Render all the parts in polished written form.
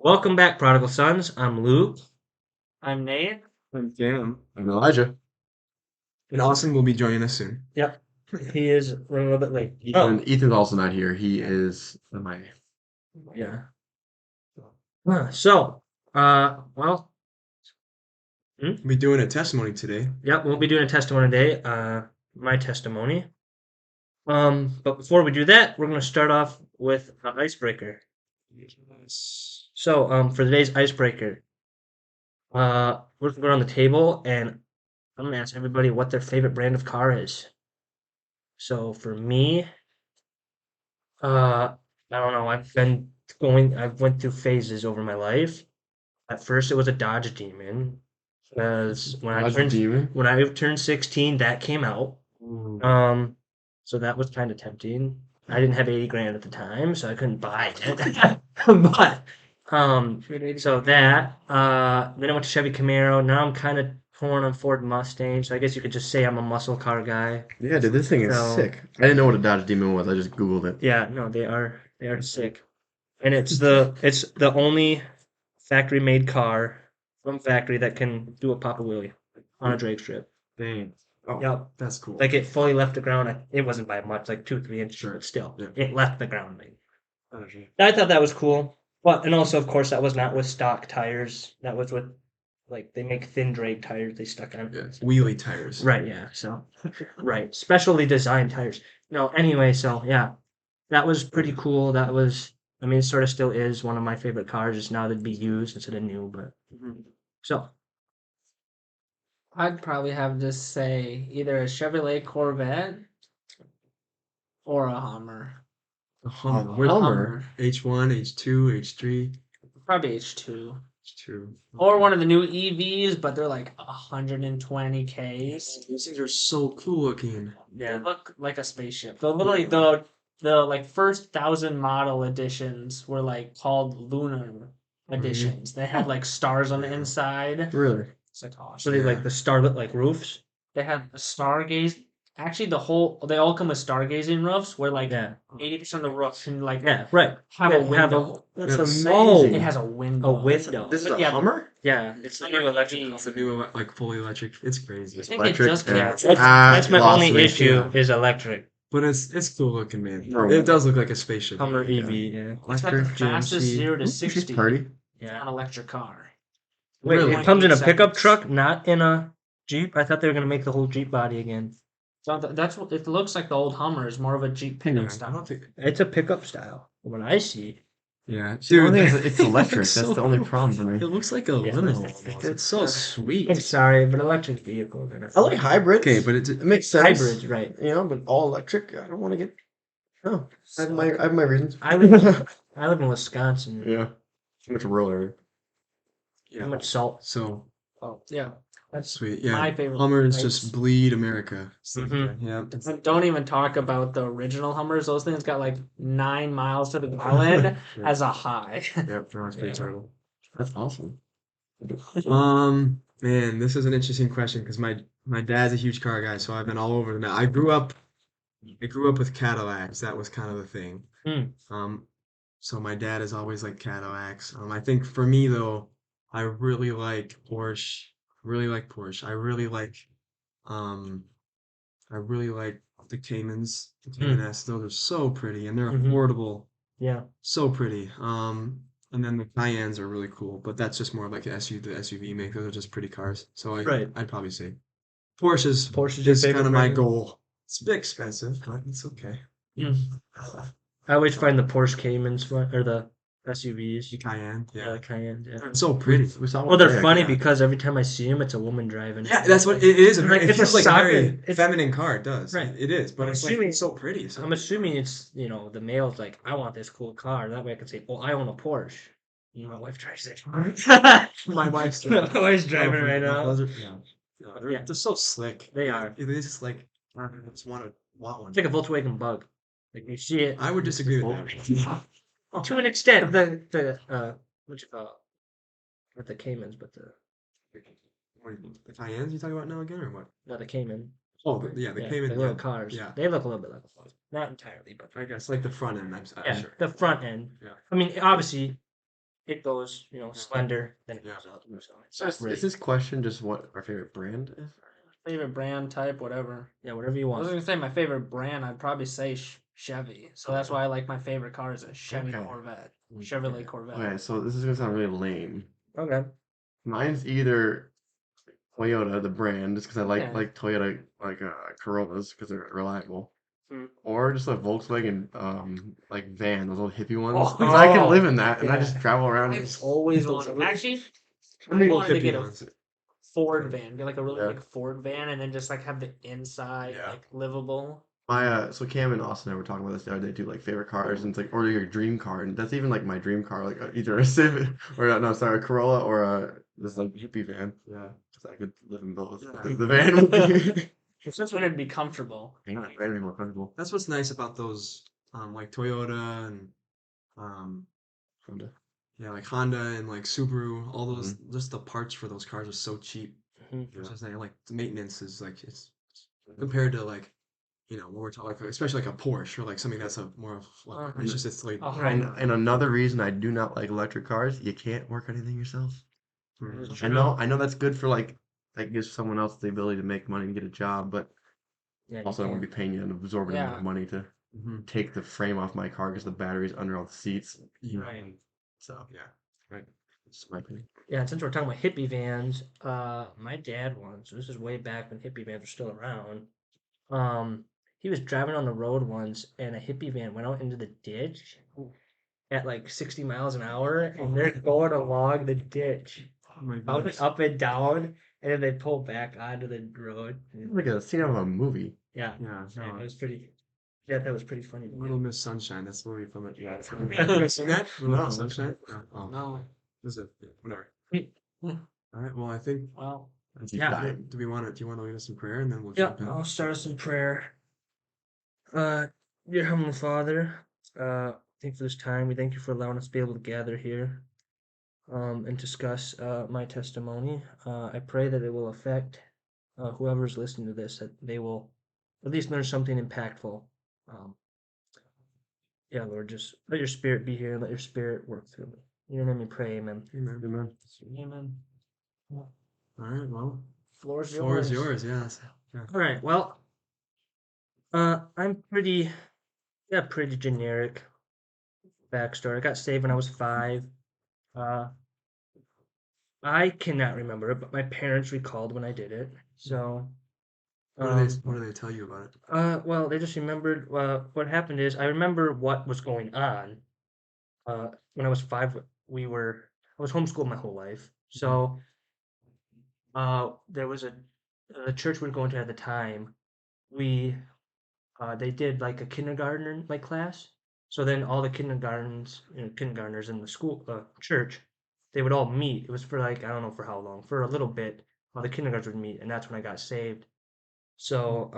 Welcome back, Prodigal Sons. I'm Luke. I'm Nate. I'm Cam. I'm Elijah. And Austin will be joining us soon. Yep, he is running a little bit late. Ethan's also not here. He is my. Yeah. So, well, We'll be doing a testimony today. yep, we'll be doing a testimony today. My testimony. But before we do that, we're going to start off with an icebreaker. So, for today's icebreaker, we're going to go around the table and I'm going to ask everybody what their favorite brand of car is. So, for me, I don't know. I've went through phases over my life. At first, it was a Dodge Demon, because Dodge Demon? when I turned 16, that came out. Um, so that was kind of tempting. I didn't have 80 grand at the time, so I couldn't buy it. But so that then I went to Chevy Camaro. Now I'm kind of torn on Ford Mustang. So I guess you could just say I'm a muscle car guy. Yeah, dude, this thing is So sick. I didn't know what a Dodge Demon was. I just Googled it. yeah, no, they are sick. And it's the only factory made car from factory that can do a Papa Wheelie on a drag strip. Dang. Oh, Yep. that's cool. Like it fully left the ground. It wasn't by much, like 2-3 inches, Sure. but still, Yeah. it left the ground. Like, Oh, shit. I thought that was cool. But and also, of course, that was not with stock tires. That was with like they make thin drag tires. They stuck on. Yeah, wheelie tires. Right. Yeah. So, right, specially designed tires. No. Anyway, so yeah, that was pretty cool. That was. I mean, it sort of still is one of my favorite cars. Just now they'd be used instead of new. But so I'd probably have to say either a Chevrolet Corvette or a Hummer. A Hummer. A What Hummer. H1, H2, H3, Probably H2. H2. Or one of the new EVs, but they're like 120 Ks. These things are so cool looking. They yeah, look like a spaceship. The like first 1,000 model editions were like called lunar editions. They had like stars on the inside. Really? It's like so awesome. they Yeah. like the starlit like roofs. They had a stargaze. Actually, they all come with stargazing roofs where like Yeah. 80% of the roof can like Yeah. Right. have Yeah, a window. That's That's amazing. It has a A window. window. This is But a yeah, Hummer? Yeah, it's a new electric EV. It's a new, like, fully electric. It's crazy. I think it just came Yeah, out. that's my lost only me. issue Yeah. is electric. But it's cool looking, man. No. It does look like a spaceship. Hummer Yeah. EV, yeah. It's got the Electric fastest GMC. 0 to Ooh, she's 60 party. Yeah. on an electric car. Wait, Really? it comes in a 0.8 pickup seconds. truck, not in a Jeep? I thought they were gonna make the whole Jeep body again. So that's what it looks like. The old Hummer is more of a Jeep Yeah, pickup I style. don't think. It's a pickup style, from what I see. Yeah, The only dude, thing is it's electric. looks That's so the only cool. problem for It me. looks like a Yeah. limo almost. It's so I'm sweet. sorry, but electric vehicles are I like hybrids. Okay, but It makes sense. hybrids, right? You know, but all electric, I don't want to get. No, I have my reasons. I live in Wisconsin. Yeah, too much rural area. Too Yeah. much salt. So Oh yeah, that's sweet. Yeah, my favorite. Hummers types. just bleed America. Mhm. Yeah. And don't even talk about the original Hummers. Those things got like 9 miles to the gallon Yeah. as a high. Yep, no, it's pretty Yeah. terrible. That's awesome. Man, this is an interesting question because my dad's a huge car guy, so I've been all over the map. I grew up with Cadillacs. That was kind of the thing. Hmm. So my dad is always like Cadillacs. I think for me though, I really like Porsche. Really like Porsche. Um, I really like the Caymans, the Cayman S. Those are so pretty and they're Mhm. affordable. Yeah. So pretty. And then the Cayennes are really cool, but that's just more like the SUV make. Those are just pretty cars. So Right. I'd probably say Porsche's Porsche's your is kind favorite of my brand? goal. It's a bit expensive, but it's okay. I always find the Porsche Caymans fun, or the SUVs. The Cayenne, Yeah, yeah. the Cayenne. Yeah. It's so pretty. We saw Well, one they're today, funny actually. because every time I see them, it's a woman driving. Yeah, that's what it is. Like, It it's a feels like a soccer- very it's- feminine car. It does. Right. It is, but I'm it's like assuming- it's so pretty. So I'm assuming it's the male's like, I want this cool car. That way I can say, oh, I own a Porsche. My wife drives it. my wife's My wife's driving right now. Those are, yeah. Yeah, they're, Yeah. they're so slick. They Yeah, are. They just like I just want one. It's like a Volkswagen Bug. Like you see it I would disagree with that. to an extent. The what you call it? Not the Caymans, but the The Cayennes you talking about now again or what? not the Cayman. Oh, the Yeah, Cayman. the little Yeah, cars. yeah. They look a little bit like a Bug. Not entirely, but I guess like the front end. I'm yeah, sure. the front end. Yeah. I mean, obviously, it goes, slender, then it Yeah. goes up. So it's So not is really this question just what our favorite brand is? Favorite brand type, whatever. yeah, whatever you I was want. gonna say my favorite brand. I'd probably say Chevy. So that's why I like my favorite car is a Chevy Okay. Corvette, Chevrolet Corvette. Okay, so this is gonna sound really lame. Okay. Mine's either Toyota, the brand, just because I like Yeah. like Toyota Corollas because they're reliable, Mm. or just a Volkswagen like van, those old hippie ones. Oh, 'Cause I can live oh, in that, and I just yeah. travel around. I've always Those wanted. are- Actually, I Little wanted to hippie get a ones. Ford van, get like a really Yeah. big Ford van, and then just like have the inside Yeah. like livable. My so Cam and Austin and I were talking about this the other day too, like favorite cars, and it's like or your dream car, and that's even like my dream car, like either a Civic or no, sorry, a Corolla or this like hippie van. Yeah. Because I could live in both. Yeah. The van would be Since when it'd be comfortable. very more comfortable. That's what's nice about those, like Toyota and Honda. yeah, like Honda and like Subaru. All those, Mm-hmm. just the parts for those cars are so cheap. Mhm. It's just like the maintenance is like it's compared to like what we're talking, like, especially like a Porsche or like something that's a more of like it's like Oh, And another reason I do not like electric cars, you can't work anything yourself. mm, I know that's good for like that gives someone else the ability to make money and get a job, but Yeah, you also I don't want can't. to be paying you an absorbent amount Yeah. of money to mhm, take the frame off my car because the battery's under all the seats. yeah, Right. So yeah. right, that's my opinion. Yeah, and since we're talking about hippie vans, my dad once, this is way back when hippie vans were still around. He was driving on the road once, and a hippie van went out into the ditch at like 60 miles an hour, and they're going along the ditch, Oh my out, goodness. up and down, and then they pull back onto the road. Like a scene out of a movie. Yeah, Yeah, yeah, no, it was pretty. Yeah, that was pretty funny. Little Miss Sunshine. That's the movie from it. Yeah, Yeah. you guys seen that? Little No. Miss Sunshine. No. Oh, No. this is yeah, whatever. Hmm. All right. Well, I think. Well, Deep Yeah. dive. Do you want to lead us in prayer and then we'll Yeah, jump in? I'll start us in prayer. Dear Heavenly Father, thank you for this time. We thank you for allowing us to be able to gather here, and discuss my testimony. I pray that it will affect whoever's listening to this, that they will at least learn something impactful. Um, yeah, Lord, just let your spirit be here and let your spirit work through me. In your name we pray, amen. Amen. Amen. amen. All right. Well, Floor's floor is yours. yours. Yes. Yeah. All right, well, I'm pretty generic backstory. I got saved when I was 5. Uh, I cannot remember it, but my parents recalled when I did it. So, What do they tell you about it? well, they just remembered. What happened is I remember what was going on. When I was 5, I was homeschooled my whole life. So, there was a church we were going to at the time. We they did like a kindergarten like class. So then all the kindergartners in the school church, they would all meet. It was for like I don't know for how long, for a little bit. All the kindergartners would meet, and that's when I got saved. So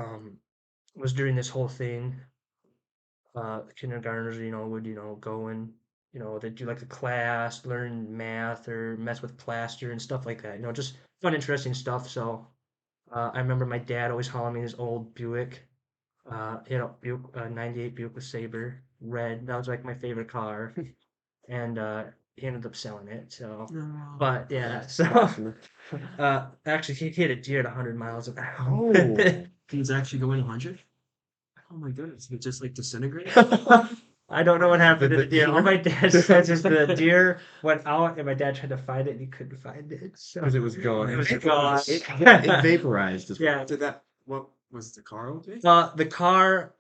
it was during this whole thing. The kindergartners, would go and they'd do like the class, learn math or mess with plaster and stuff like that. Just fun, interesting stuff. So I remember my dad always hauling me his old Buick. Buick, 98 Buick with Sabre, red. That was like my favorite car, and he ended up selling it. So, but yeah, so actually he hit a deer at 100 miles an hour. Things actually going 100? Oh my goodness! It just like disintegrated. I don't know what happened to The the deer. All deer? my dad says is the deer went out, and my dad tried to find it, and he couldn't find it. So Because it was gone. it was gone. It vaporized. Is what- Yeah. Did that? What was the car okay? The car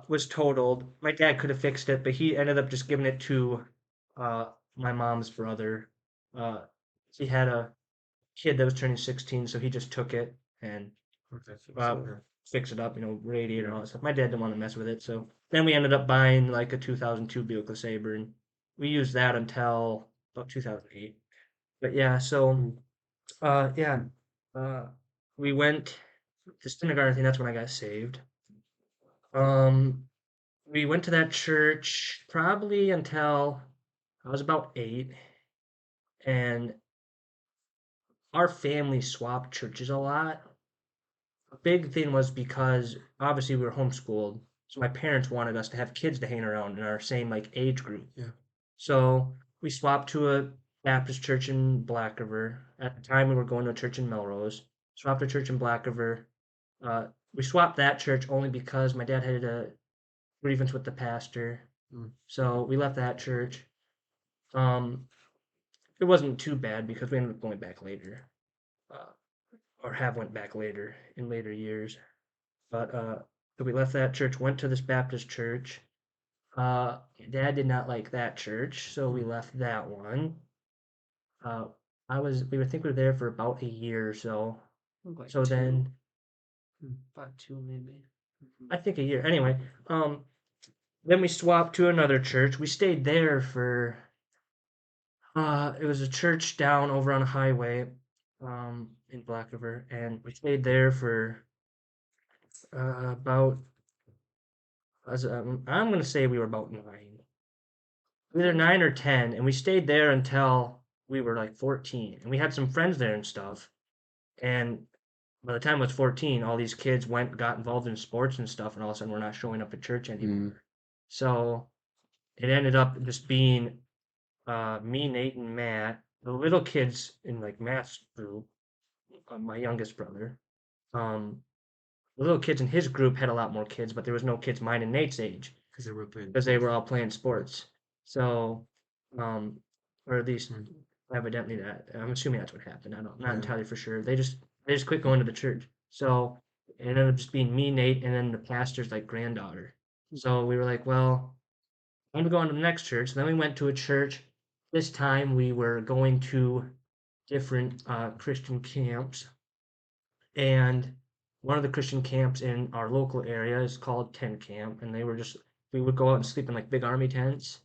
was totaled. My dad could have fixed it, but he ended up just giving it to my mom's brother. Uh, he had a kid that was turning 16, so he just took it and Okay. fixed it up, radiator and all that stuff. My dad didn't want to mess with it, so then we ended up buying like a 2002 Buick LeSabre, and we used that until about 2008. But yeah, so yeah, we went this kindergarten thing. That's when I got saved. We went to that church probably until I was about 8, and our family swapped churches a lot. A big thing was because obviously we were homeschooled, so my parents wanted us to have kids to hang around in our same like age group. Yeah. So we swapped to a Baptist church in Black River. At the time, we were going to a church in Melrose. Swapped to a church in Black River. We swapped that church only because my dad had a grievance with the pastor. Mm. So we left that church. Um, it wasn't too bad because we ended up going back later, uh, or have went back later in later years. But so we left that church, went to this Baptist church. Dad did not like that church, so we left that one. Uh, we would think we were there for about a year or so. Like So two, then, about two maybe. I think a year. Anyway, then we swapped to another church. We stayed there for it was a church down over on a highway, in Black River, and we stayed there for about I'm gonna say we were about 9, either 9 or 10, and we stayed there until we were like 14, and we had some friends there and stuff. And by the time I was 14, all these kids got involved in sports and stuff, and all of a sudden we're not showing up at church anymore. So it ended up just being me, Nate, and Matt, the little kids in like Matt's group, my youngest brother. Um, the little kids in his group had a lot more kids, but there was no kids mine and Nate's age Because they were playing. because they were all playing sports. So, or at least evidently that I'm assuming that's what happened. I'm not Yeah. entirely for sure. They just quit going to the church. So it ended up just being me, Nate, and then the pastor's like granddaughter. So we were like, well, I'm gonna go on to the next church. Then we went to a church. This time we were going to different Christian camps, and one of the Christian camps in our local area is called Tent Camp, and we would go out and sleep in like big army tents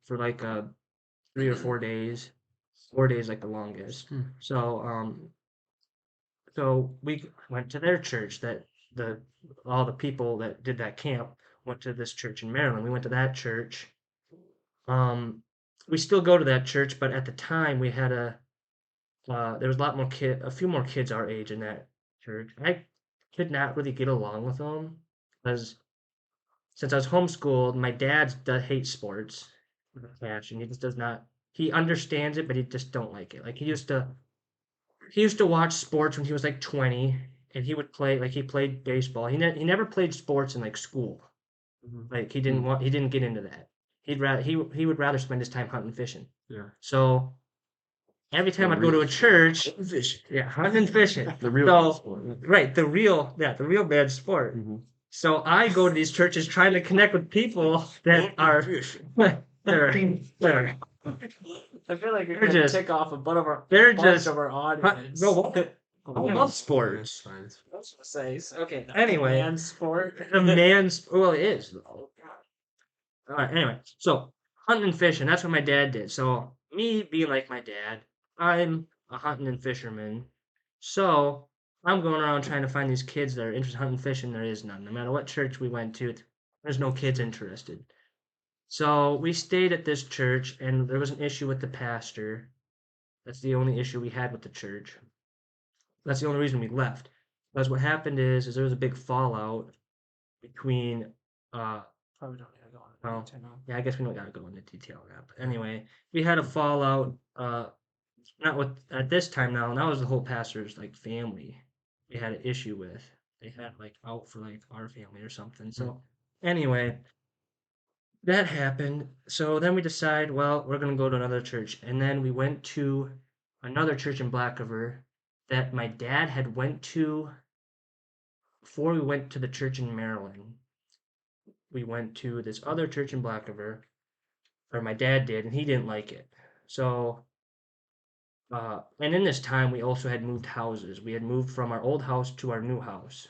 for like 3 or 4 days. 4 days like the longest. So we went to their church that all the people that did that camp went to this church in Maryland. We went to that church. We still go to that church, but at the time we had there was a few more kids our age in that church. I could not really get along with them because since I was homeschooled, my dad does hate sports with a passion. He just does not. He understands it, but he just don't like it. Like he used to watch sports when he was like 20, and he would play like he played baseball. He never played sports in like school. Like he didn't get into that. He would rather spend his time hunting and fishing. Yeah. So every time I'd go to a church, Fish. yeah, hunting and fishing. The real So sport. right, the real bad sport. So I go to these churches trying to connect with people that are they're I feel like you're They're gonna just- tick off a bunch of our they're bunch just of our audience. no, I love It's sports. fine. I was gonna say Okay, anyway. man sport. The man's well, it is. All right. Anyway, so hunting and fishing. That's what my dad did. So me being like my dad, I'm a hunting and fisherman. So I'm going around trying to find these kids that are interested in hunting and fishing. There is none. No matter what church we went to, there's no kids interested. So we stayed at this church, and there was an issue with the pastor. That's the only issue we had with the church. That's the only reason we left. Because what happened is there was a big fallout between Probably don't need to go on Oh. it right now. yeah, I guess we don't gotta go into detail on that. But anyway, we had a fallout. Not with at this time now. Now it was the whole pastor's like family. We had an issue with. They had like out for like our family or something. So anyway, that happened. So then we decide, well, we're gonna go to another church, and then we went to another church in Black River that my dad had went to before we went to the church in Maryland. We went to this other church in Black River, or my dad did, and he didn't like it. So, and in this time, we also had moved houses. We had moved from our old house to our new house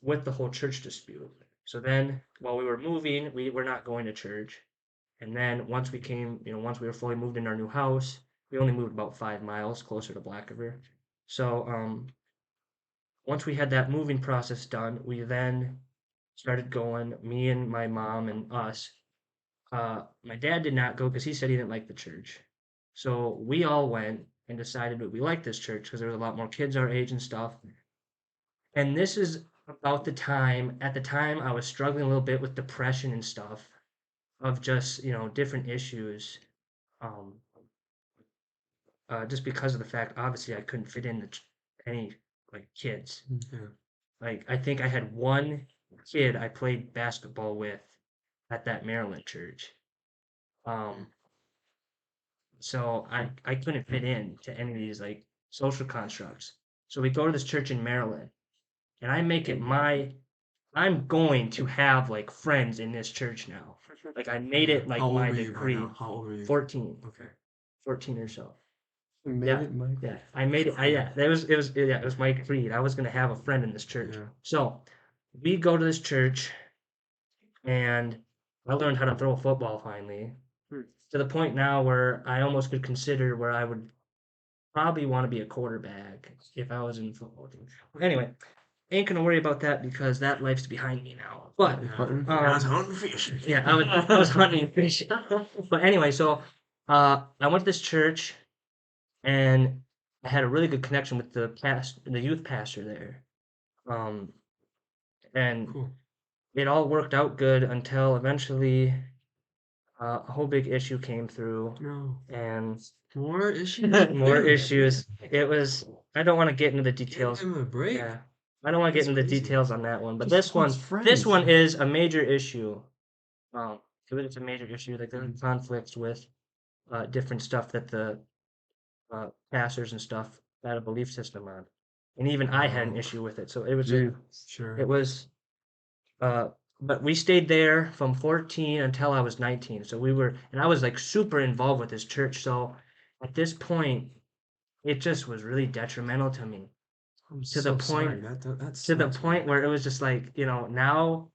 with the whole church dispute. So then, while we were moving, we were not going to church. And then once we were fully moved in our new house, we only moved about 5 miles closer to Black River. So, once we had that moving process done, we then started going, me and my mom and us. My dad did not go because he said he didn't like the church. So we all went and decided that we liked this church because there was a lot more kids our age and stuff. And this is about at the time I was struggling a little bit with depression and stuff of just, different issues. Um, just because of the fact, obviously, I couldn't fit in any like kids. Yeah. Like I think I had one kid I played basketball with at that Maryland church. Um, so I couldn't fit in to any of these like social constructs. So we go to this church in Maryland, and I make it I'm going to have like friends in this church now. Like I made it like How old my were you right decree. now? How old were you? 14, Okay. 14 or so. You made Yeah, it, Mike. yeah. I made it. It was my creed. I was gonna have a friend in this church. Yeah. So we go to this church, and I learned how to throw a football finally, to the point now where I almost could consider where I would probably want to be a quarterback if I was in the football team. Anyway, ain't gonna worry about that because that life's behind me now. But Yeah. Hunting? I was um, hunting fish. yeah, I was hunting and fishing. But anyway, so I went to this church, and I had a really good connection with the youth pastor there. Um, and Cool. it all worked out good until eventually a whole big issue came through, No. and More issues? more issues. It was. I don't want to get into the Give details. him a break. Yeah, I don't want to get That's into the crazy. details on that one. But Just wants this friends. one is a major issue. It's a major issue. Like there are conflicts with different stuff that the pastors and stuff had a belief system on, and even I had an Oh. issue with it. So it was Gee. Sure. it was but we stayed there from 14 until I was 19. So and I was like super involved with this church. So at this point, it just was really detrimental to me, I'm to so the point sorry. That to the sucks, point man. where it was just like, now,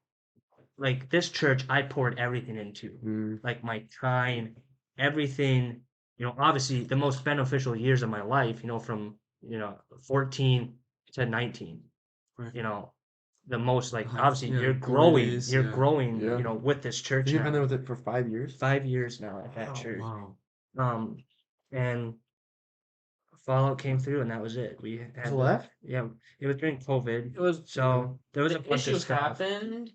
like this church, I poured everything into, Mm. like my time, everything. Obviously the most beneficial years of my life, from 14 to 19. Right. The most, like, High, obviously yeah, you're glory growing, days. you're Yeah. growing, Yeah. with this church You've been there now. with it for 5 years? 5 years now at that Wow. church. Wow. And Fallout came through, and that was it. We Just had left? yeah, it was during COVID, It was so there was a the bunch of issue stuff happened.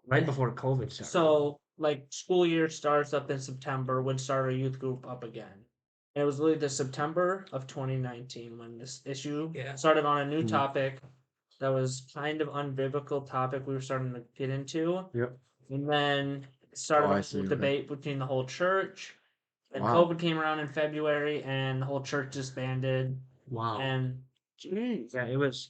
right before COVID started. So like school year starts up in September. Would start our youth group up again. And it was really the September of 2019 when this issue started on a new Mhm. topic that was kind of unbiblical topic we were starting to get into. Yep. And then it started Oh, I a see, whole okay. debate between the whole church. And Wow. COVID came around in February, and the whole church disbanded. Wow. And Yeah, it was.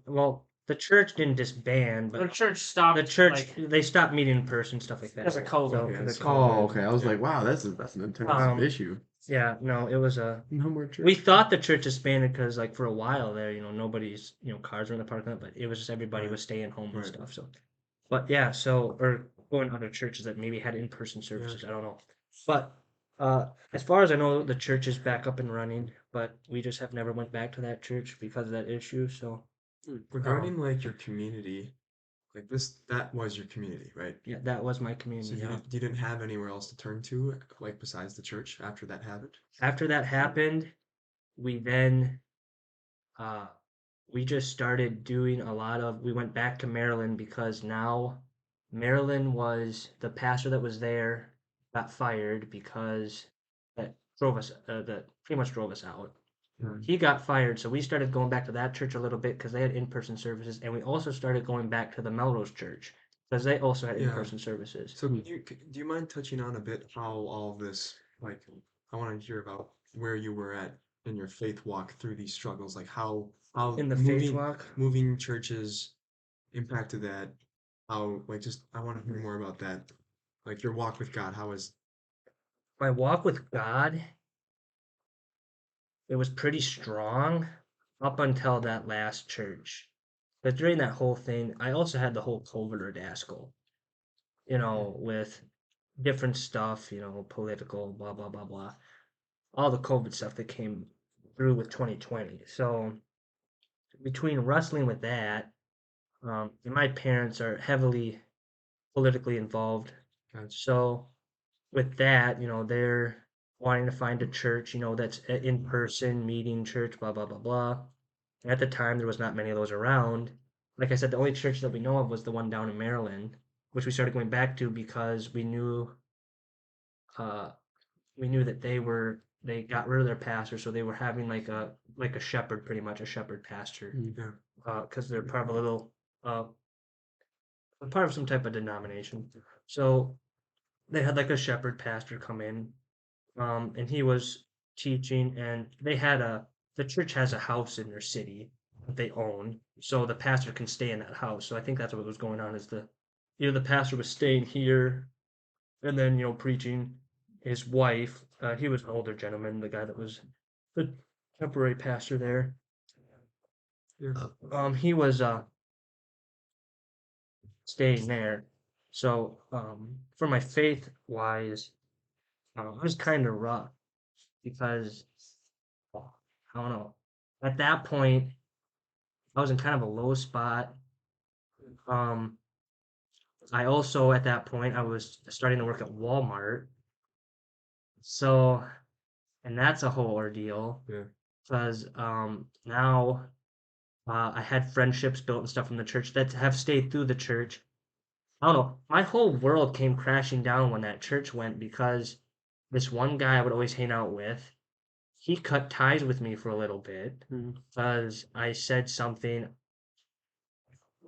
Well, the church didn't disband, the but church stopped. the church like, they stopped meeting in person, stuff like that. because of COVID. So, Okay, because of so- COVID. Oh, okay. I was Yeah. like, wow, that's an intense Um, issue. Yeah, no, it was a. No more church. We thought the church disbanded because, like, for a while there, nobody's, cars were in the parking lot, but it was just everybody Right. was staying home and Right. stuff. So, but yeah, or going to other churches that maybe had in-person services. I don't know. But as far as I know, the church is back up and running, but we just have never went back to that church because of that issue. So, Regarding like your community, like that was your community, right? yeah, that was my So community. you didn't have anywhere else to turn to, like besides the church after that happened? After that happened, we then we just started doing we went back to Maryland because now Maryland was the pastor that was there got fired because that pretty much drove us out. Hmm. He got fired, so we started going back to that church a little bit because they had in-person services, and we also started going back to the Melrose Church because they also had Yeah. in-person services. So do you mind touching on a bit how all of this, like, I want to hear about where you were at in your faith walk through these struggles, like how In the faith walk, moving churches impacted that, how, like, just I want to hear more about that, like your walk with God, how is my walk with God, it was pretty strong up until that last church. But during that whole thing, I also had the whole COVID ordeal, with different stuff, political, blah, blah, blah, blah. All the COVID stuff that came through with 2020. So between wrestling with that, and my parents are heavily politically involved. Gotcha. So with that, they're wanting to find a church, that's in person, meeting church, blah, blah, blah, blah. And at the time, there was not many of those around. Like I said, the only church that we know of was the one down in Maryland, which we started going back to because we knew we knew that they got rid of their pastor, so they were having like a shepherd, pretty much a shepherd pastor, Yeah. because they're part of a little part of some type of denomination. So they had like a shepherd pastor come in, and he was teaching, and the church has a house in their city that they own, so the pastor can stay in that house. So I think that's what was going on is the pastor was staying here, and then preaching. His wife, he was an older gentleman, the guy that was the temporary pastor there. Yeah. He was staying there. So for my faith wise, it was kind of rough because I don't know. At that point, I was in kind of a low spot. Um, I also at that point I was starting to work at Walmart. So, and that's a whole ordeal Yeah. because now I had friendships built and stuff from the church that have stayed through the church. I don't know. My whole world came crashing down when that church went because this one guy I would always hang out with, he cut ties with me for a little bit because I said something.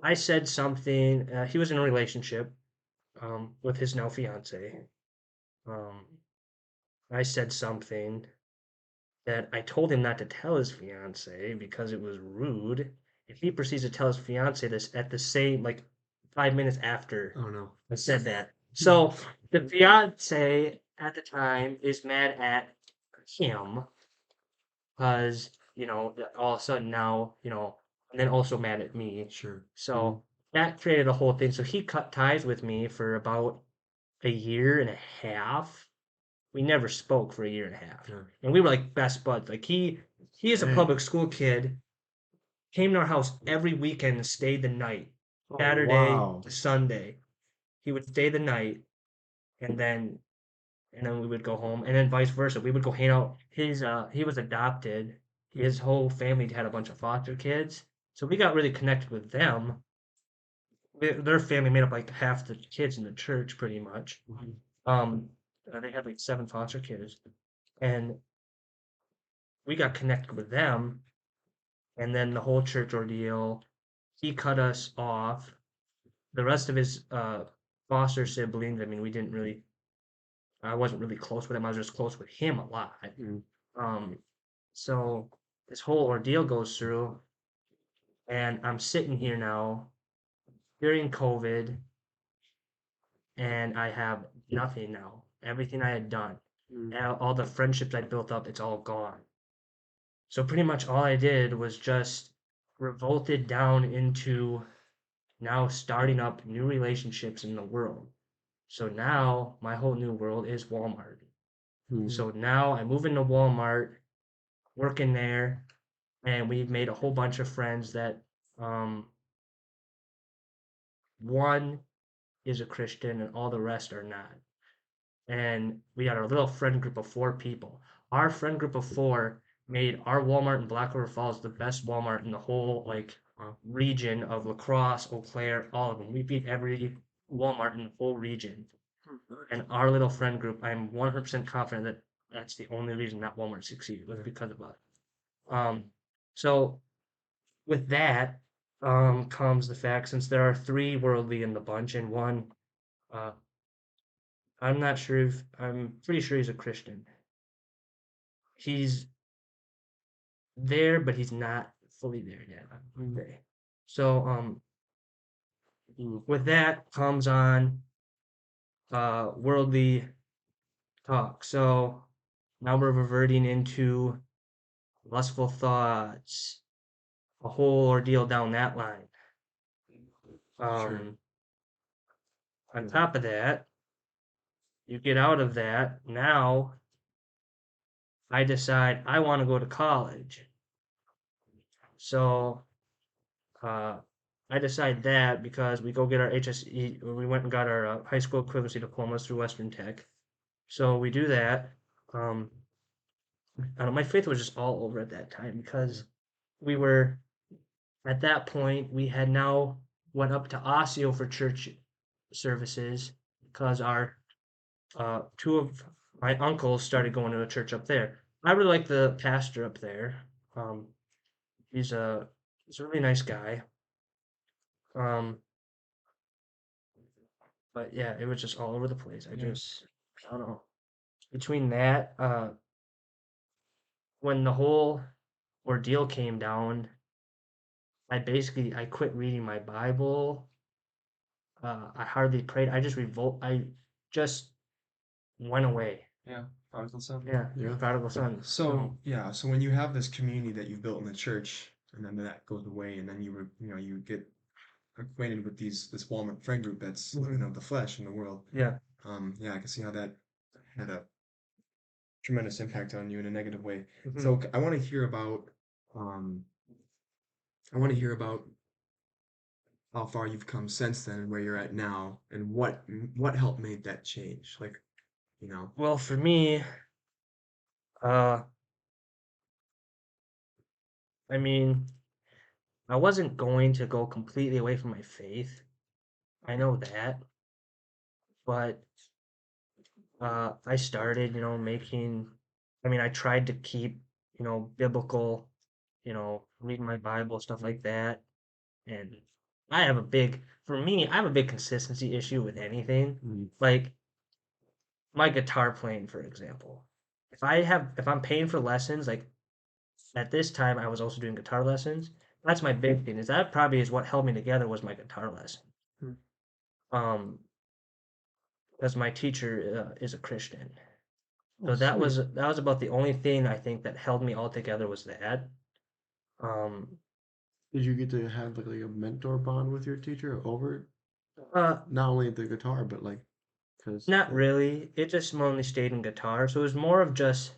He was in a relationship with his now fiance. Um, I said something that I told him not to tell his fiance because it was rude. And he proceeds to tell his fiance this at the same, like 5 minutes after Oh no. I said that. So the fiance at the time is mad at him because, all of a sudden now, and then also mad at me. Sure. So that created a whole thing. So he cut ties with me for about a year and a half. We never spoke for a year and a half. Yeah. And we were like best buds. Like he is a Dang. public school kid, came to our house every weekend and stayed the night. Oh, Saturday wow. to Sunday. He would stay the night and then we would go home and then vice versa. We would go hang out. He was adopted. His whole family had a bunch of foster kids. So we got really connected with them. Their family made up like half the kids in the church pretty much. Um they had like 7 foster kids. And we got connected with them, and then the whole church ordeal, he cut us off. The rest of his foster siblings, I mean, I wasn't really close with him. I was just close with him a lot. Um, so this whole ordeal goes through, and I'm sitting here now during COVID, and I have nothing now. Everything I had done, and all the friendships I built up, it's all gone. So pretty much all I did was just revolted down into now starting up new relationships in the world. So now my whole new world is Walmart. So now I move into Walmart, working there, and we've made a whole bunch of friends that one is a Christian and all the rest are not. And we had our little friend group of 4 people. Our friend group of 4 made our Walmart in Black River Falls the best Walmart in the whole region of La Crosse, Eau Claire, all of them. We beat every Walmart in the whole region. And our little friend group, I'm 100% confident that that's the only reason that Walmart succeeded was because of us. So with that comes the fact since there are 3 worldly in the bunch and one uh, I'm pretty sure he's a Christian. He's there, but he's not fully there yet. Okay. So with that comes on worldly talk. So now we're reverting into lustful thoughts, a whole ordeal down that line. Sure. On top of that, you get out of that. Now I decide I want to go to college. So I decide that because we go get our HSE, we went and got our high school equivalency diplomas through Western Tech. So we do that. I don't know, my faith was just all over at that time because we were at that point we had now went up to Osseo for church services because our 2 of my uncle started going to a church up there. I really like the pastor up there. Um, he's a he's a really nice guy. Um, but yeah, it was just all over the place. Yeah. I don't know. Between that, when the whole ordeal came down, I quit reading my Bible. I hardly prayed. I just went away. Yeah, prodigal son. Yeah, Yeah. prodigal son. So yeah, so when you have this community that you've built in the church, and then that goes away, and then you get acquainted with this Walmart friend group that's living of the flesh in the world. Yeah. Yeah, I can see how that had a tremendous impact on you in a negative way. Mhm. So I want to hear about um I want to hear about how far you've come since then and where you're at now and what helped make that change. Like, you know. Well, for me, uh, I mean, I wasn't going to go completely away from my faith. I know that, but I started, making. I mean, I tried to keep, biblical, reading my Bible, stuff like that. And for me, I have a big consistency issue with anything. Mm. Like my guitar playing, for example. If I'm paying for lessons, like at this time, I was also doing guitar lessons. That's my big thing. Is that probably is what held me together was my guitar lesson. Hmm. Um, because my teacher is a Christian. Oh, So that sweet. was about the only thing I think that held me all together was that. Um, Did you get to have like a mentor bond with your teacher over uh, not only the guitar, but like, because not really. It just mainly stayed in guitar. So it was more of just,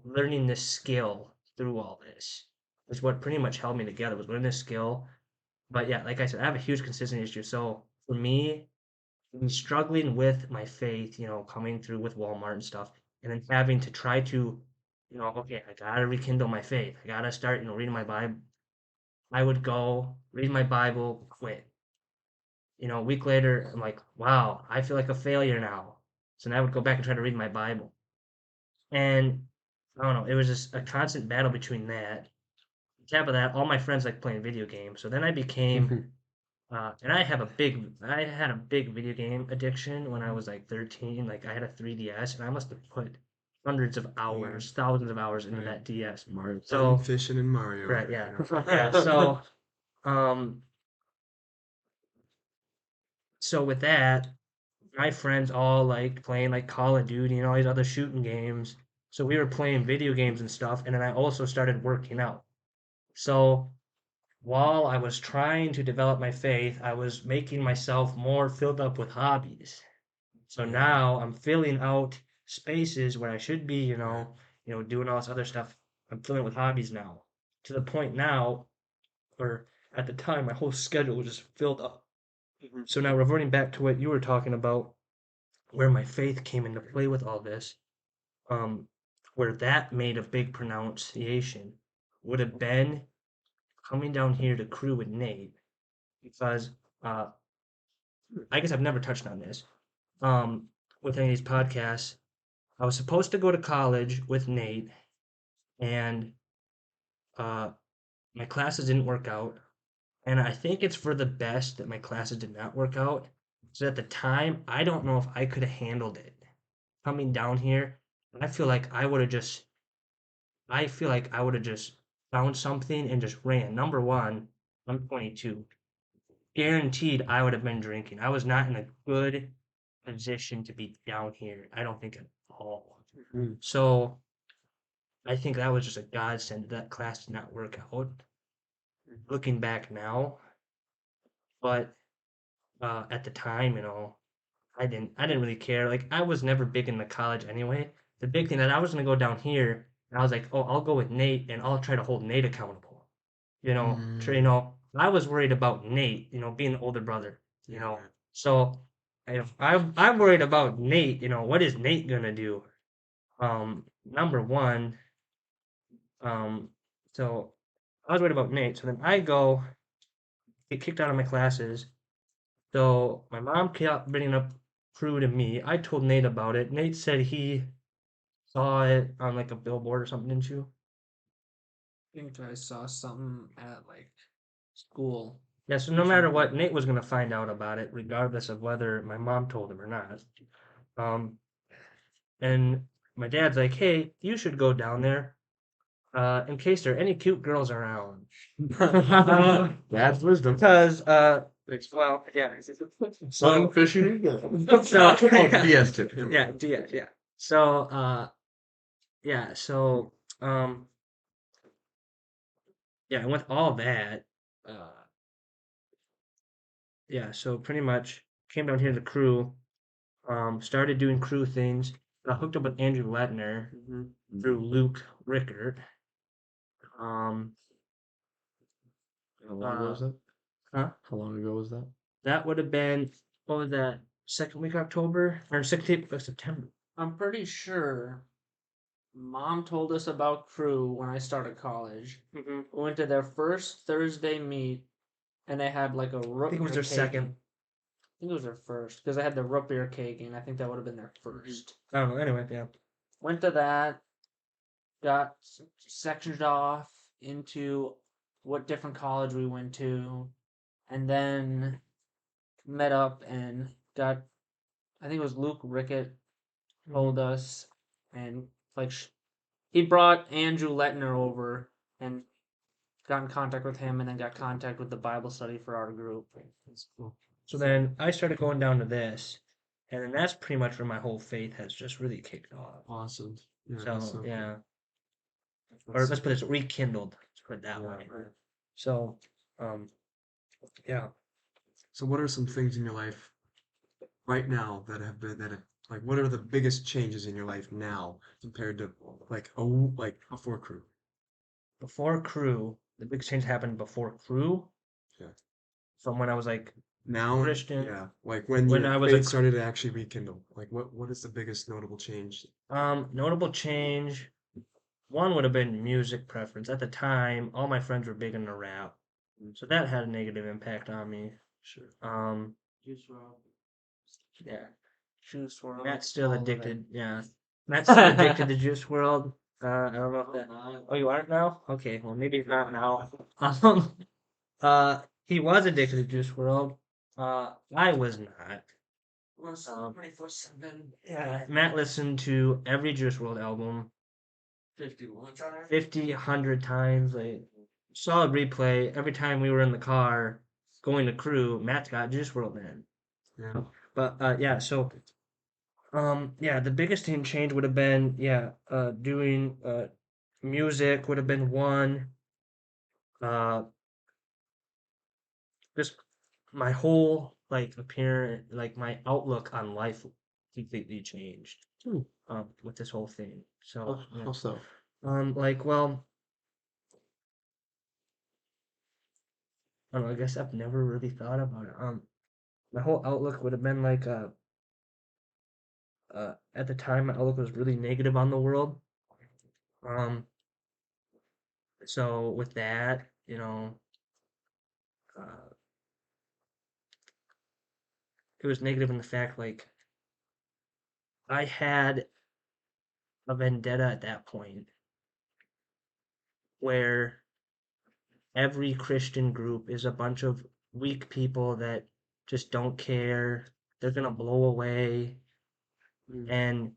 learning this skill through all this. Is what pretty much held me together was learning this skill. But yeah, like I said, I have a huge consistency issue. So for me, struggling with my faith, coming through with Walmart and stuff, and then having to try to, okay, I gotta rekindle my faith. I gotta start, reading my Bible. I would go read my Bible, quit. A week later, I'm like, wow, I feel like a failure now. So now I would go back and try to read my Bible. And I don't know, it was just a constant battle between that. On top of that, all my friends like playing video games. So then I became, and I had a big video game addiction when I was like 13. Like I had a 3DS, and I must have put hundreds of hours, thousands of hours into Right. that DS. Mario. Hunting, So, fishing, and Mario. right, yeah, You know. yeah. Um, so with that, my friends all like playing like Call of Duty and all these other shooting games. So we were playing video games and stuff, and then I also started working out. So while I was trying to develop my faith, I was making myself more filled up with hobbies. So Yeah. now I'm filling out spaces where I should be, Right. doing all this other stuff. I'm filling it with hobbies now. To the point now, or at the time, my whole schedule was just filled up. So now reverting back to what you were talking about, where my faith came into play with all this, um, where that made a big pronunciation would have been coming down here to crew with Nate because uh, I guess I've never touched on this with any of these podcasts. I was supposed to go to college with Nate, and uh, my classes didn't work out. And I think it's for the best that my classes did not work out. So at the time, I don't know if I could have handled it coming down here. I feel like I feel like I would have just found something and just ran. Number one, I'm 22. Guaranteed I would have been drinking. I was not in a good position to be down here. I don't think at all. Mhm. So I think that was just a godsend that class did not work out. Looking back now, but at the time, I didn't really care. Like I was never big into college anyway. The big thing that I was gonna go down here, and I was like, oh, I'll go with Nate, and I'll try to hold Nate accountable. I was worried about Nate, being the older brother, Yeah. Right. So I'm worried about Nate. What is Nate gonna do? Number one, um, so I was worried about Nate. So then I get kicked out of my classes. So my mom kept bringing up crew to me. I told Nate about it. Nate said he saw it on like a billboard or something, didn't you? I think I saw something at like school. Yeah, so no matter what, Nate was gonna find out about it, regardless of whether my mom told him or not. Um, and my dad's like, "Hey, you should go down there, in case there are any cute girls around." Dad's wisdom. Because, well, yeah. Sun So, fishing again. so, DS tip. yeah, yeah. So, yeah, so, yeah, and with all that, uh, yeah, so pretty much came down here to crew, started doing crew things. Got hooked up with Andrew Letner through Luke Rickert. Um, How long ago was that? huh? How long ago was that? That would have been, what was that, second week of October? Or 16th of September. I'm pretty sure Mom told us about crew when I started college. Mm-hmm. We went to their first Thursday meet, and they had like a root I think it was beer their cake. second. I think it was their first because they had the root beer cake, and I think that would have been their first. I don't know, anyway, yeah. Went to that, got sectioned off into what different college we went to, and then met up and got. I think it was Luke Rickett told us, and like he brought Andrew Letner over and got in contact with him, and then got contact with the Bible study for our group. That's cool. So then I started going down to this, and then that's pretty much where my whole faith has just really kicked off. Awesome. Yeah, So, that's so cool. yeah. Or That's let's put this rekindled. Let's put it that yeah, way. right. So, yeah. So what are some things in your life right now like what are the biggest changes in your life now compared to like before crew? Before crew, the big change happened before crew. Yeah. From when I was like Now, Christian. yeah, like when When your I was faith started to actually rekindle. Like what is the biggest notable change? notable change. One would have been music preference. At the time, all my friends were big into rap, so that had a negative impact on me. Sure. Juice WRLD. Yeah. Juice WRLD. Matt's still all of it. addicted. Yeah. Matt's still addicted to Juice World. I don't know if that. Oh, you aren't now? Okay, well maybe it's not now. He was addicted to Juice World. I was not. Listen 24/7. Yeah, Matt listened to every Juice World album 51. 50, 100 times. Like solid replay. Every time we were in the car going to crew, Matt's got Juice World in. Yeah. But yeah, so yeah, the biggest thing change would have been doing music would have been one. Uh, just my whole like appearance, like my outlook on life completely changed. With this whole thing. So yeah. How so? Like well, I don't know. I guess I've never really thought about it. My whole outlook would have been like at the time my outlook was really negative on the world. Um, so with that, uh, it was negative in the fact like I had a vendetta at that point where every Christian group is a bunch of weak people that just don't care. They're gonna blow away, and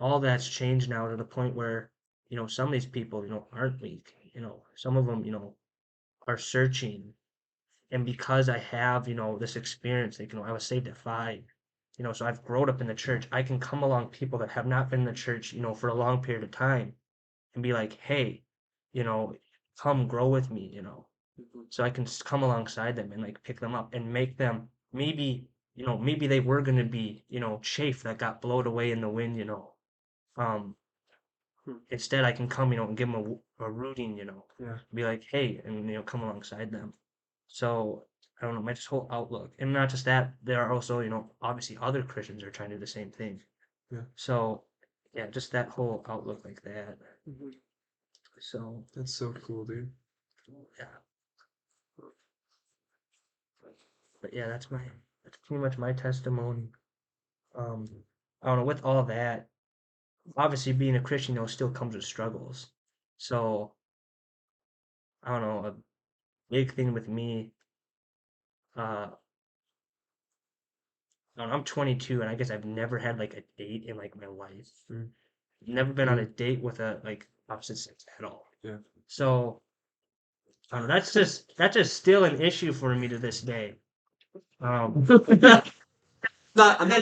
all that's changed now to the point where some of these people aren't weak. Some of them are searching, and because I have this experience, like I was saved at 5. So I've grown up in the church. I can come along people that have not been in the church, for a long period of time and be like, hey, you know, come grow with me, so I can come alongside them and like pick them up and make them maybe they were going to be, chaff that got blown away in the wind, um, instead I can come, and give them a rooting, Yeah. be like, hey, and, come alongside them. So I don't know, my just whole outlook, and not just that, there are also, obviously other Christians are trying to do the same thing. Yeah. So yeah, just that whole outlook like that. So That's so cool, dude. yeah, but yeah, that's pretty much my testimony. I don't know, with all that, obviously being a Christian, still comes with struggles. So I don't know, a big thing with me, uh, I don't know, I'm 22, and I guess I've never had like a date in like my life. Never been on a date with a like opposite sex at all. Yeah. So I don't know, that's just still an issue for me to this day. No, I'm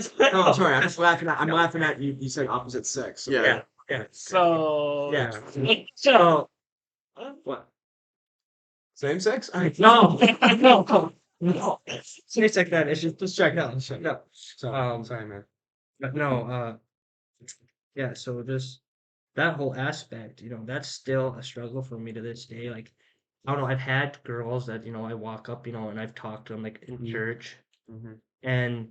sorry. I'm just laughing at. I'm laughing at you. You said opposite sex. So Yeah. Yeah. So Yeah. So what? Same sex? No, no. It's like that. It's just check out. No. Sorry, sorry, man. But no, yeah, so just that whole aspect, that's still a struggle for me to this day. Like, I don't know, I've had girls that, I walk up, and I've talked to them like in church, Mm-hmm. and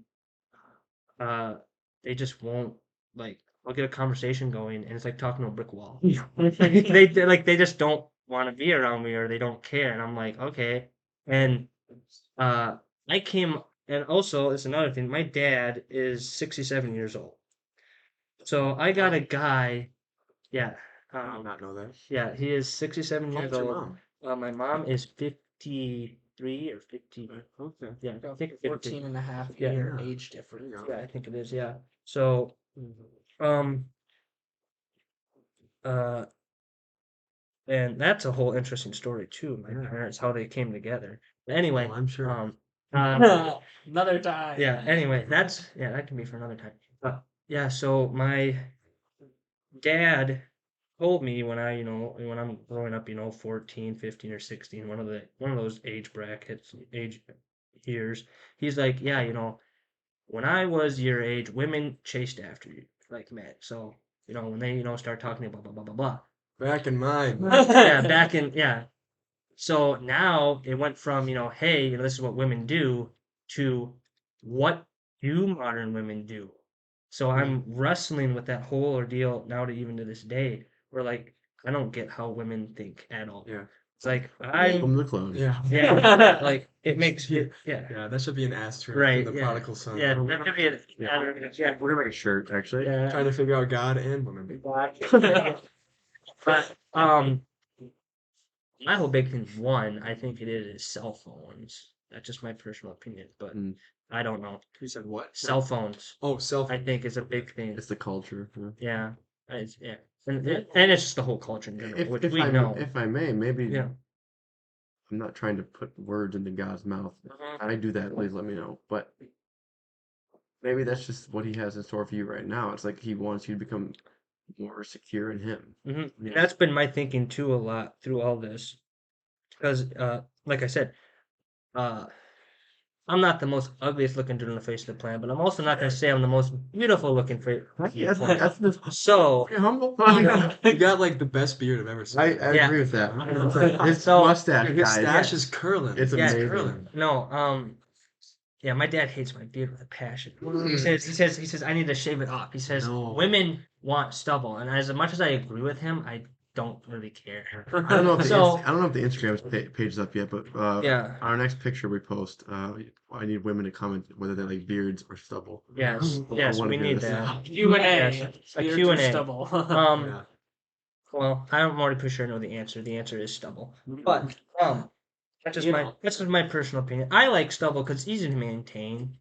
uh they just won't, like, I'll get a conversation going and it's like talking to a brick wall. They just don't want to be around me, or they don't care, and I'm like, okay. And uh I came and also it's another thing, my dad is 67 years old. So I got a guy, yeah, I did not know that. yeah, he is 67 How years old's your old. mom? My mom is 53 or 50. Okay. Yeah, I about think 14 and a half Yeah. year Yeah. age There difference. you go. Yeah, I think it is. Yeah. So, um, uh, and that's a whole interesting story too. My Yeah. parents, how they came together. But anyway, Oh, I'm sure. Another time. yeah. Anyway, that can be for another time. Yeah. So my dad told me when when I'm growing up, 14, 15 or 16, one of those age years, he's like, yeah, when I was your age, women chased after you like men. So, when they, start talking about blah blah blah blah blah. Back in mine. Yeah, back in yeah. So now it went from, hey, this is what women do, to what do modern women do? So I'm wrestling with that whole ordeal now to even to this day, where like I don't get how women think at all. Yeah. It's like Welcome to the club. Yeah. yeah, like it makes Yeah. it, yeah. Yeah, that should be an asterisk Right, in the yeah. prodigal son. Yeah, that could be a, yeah. We're gonna make a shirt, actually. Yeah. Trying to figure out God and women. But my whole big thing, one, I think it is cell phones. That's just my personal opinion, but Mm. I don't know. You said what? Cell phones, Oh, self. I think, is a big thing. It's the culture. Yeah. Yeah, and it's just the whole culture in general, which we know. If I may, maybe Yeah. I'm not trying to put words into God's mouth. Mhm. I do that, please let me know. But maybe that's just what he has in store for you right now. It's like he wants you to become more secure in him. Mm-hmm. Yes. That's been my thinking too a lot through all this, because, like I said, uh, I'm not the most ugliest looking dude on the face of the planet, but I'm also not going to say I'm the most beautiful looking That's So, pretty humble. You got like the best beard I've ever seen. I Yeah. agree with that. His So- mustache, His guys. stash is curling. It's Yeah, amazing. curling. no, yeah, my dad hates my beard with a passion. He says I need to shave it off. He says No. women want stubble, and as much as I agree with him, I don't really care. I don't know if the So- I don't know if the Instagram page is up yet, but Yeah. our next picture we post, I need women to comment whether they like beards or stubble. Yes, I yes, wanna we hear need this. that. Q&A. Yes, a Beards Q&A. or stubble. Yeah. Well, I'm already pretty sure I know the answer. The answer is stubble. Mm-hmm. But that's just my personal opinion. I like stubble because it's easy to maintain.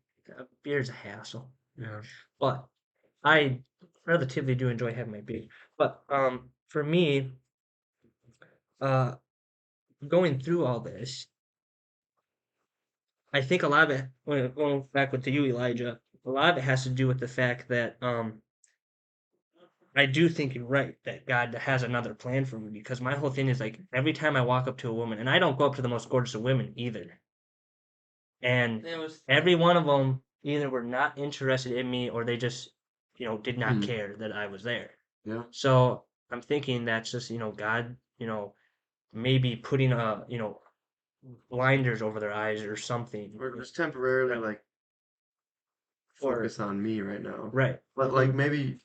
Beard's a hassle. Yeah. But I relatively do enjoy having my beard. But for me, going through all this, I think a lot of it, going back with you, Elijah, a lot of it has to do with the fact that I do think you're right that God has another plan for me, because my whole thing is like every time I walk up to a woman, and I don't go up to the most gorgeous of women either, and It was every one of them either were not interested in me or they just did not Hmm. care that I was there. Yeah. So I'm thinking that's just God maybe putting blinders over their eyes or something. Or just temporarily Right. like Or- focus on me right now. Right. But like maybe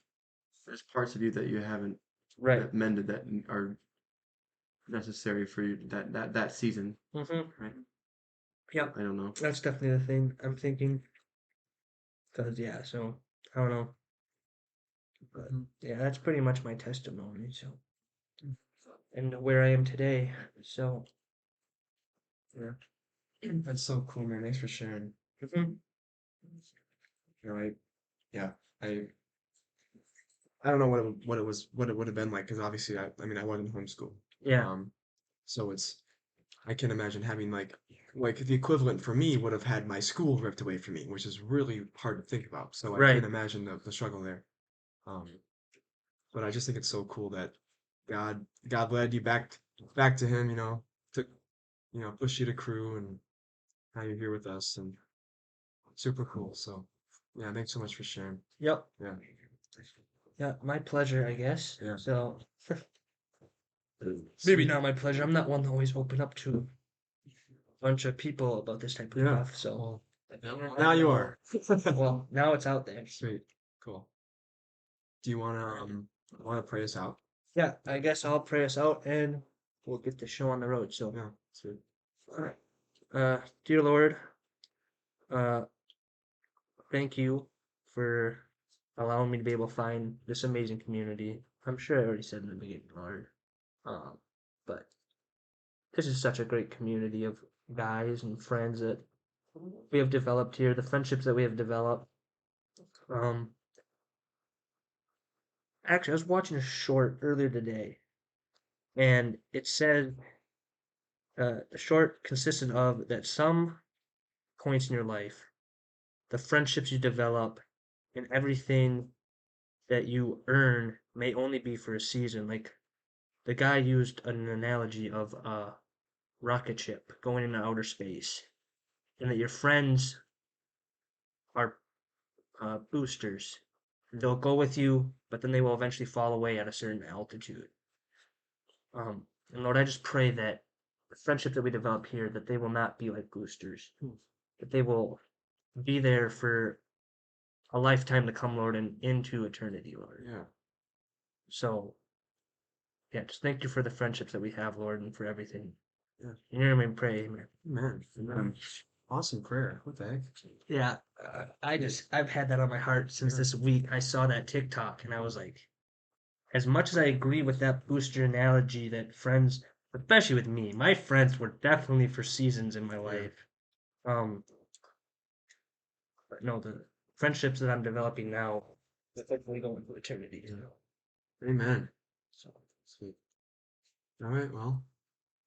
there's parts of you that you haven't Right. mended that are necessary for you that season. Mm-hmm. Right. Yep. I don't know. That's definitely the thing I'm thinking. Cause yeah, so I don't know. But yeah, that's pretty much my testimony. So, and where I am today. So, yeah. That's so cool, man. Thanks for sharing. Mhm. You know, yeah, I, I don't know what it would have been like because obviously I mean I wasn't homeschooled. Yeah. So I can imagine having like the equivalent for me would have had my school ripped away from me, which is really hard to think about. So I Right. can't imagine the struggle there. Um, but I just think it's so cool that God led you back to Him, took pushed you to crew and now you're here with us and super cool. So yeah, thanks so much for sharing. Yep. Yeah. Yeah, my pleasure, I guess. Yeah. So, maybe not my pleasure. I'm not one to always open up to a bunch of people about this type of Yeah. stuff. So, Well, now you are. well, now it's out there. Sweet. Cool. Do you wanna pray us out? Yeah, I guess I'll pray us out and we'll get the show on the road. So, Yeah. Sweet. all right. Dear Lord, uh, thank you for allowing me to be able to find this amazing community. I'm sure I already said in the beginning, Lord. Um, but this is such a great community of guys and friends that we have developed here, the friendships that we have developed. Um, actually, I was watching a short earlier today, and it said the short consisted of that some points in your life, the friendships you develop, and everything that you earn may only be for a season. Like the guy used an analogy of a rocket ship going into outer space, and that your friends are boosters. They'll go with you, but then they will eventually fall away at a certain altitude. And Lord, I just pray that the friendship that we develop here, that they will not be like boosters, that they will be there for a lifetime to come, Lord, and into eternity, Lord. Yeah. So, yeah, just thank you for the friendships that we have, Lord, and for everything. Yeah. In your name we pray, amen. Amen. Amen. Awesome prayer. What the heck? Yeah, I've had that on my heart since Yeah. this week. I saw that TikTok and I was like, as much as I agree with that booster analogy that friends, especially with me, my friends were definitely for seasons in my life. But no, the friendships that I'm developing now, they're hopefully going into eternity. Amen. So, Sweet. All right. Well,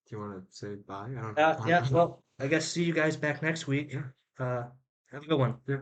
do you want to say bye? I don't know. yeah, well, I guess see you guys back next week. Yeah. Have a good one. Yeah.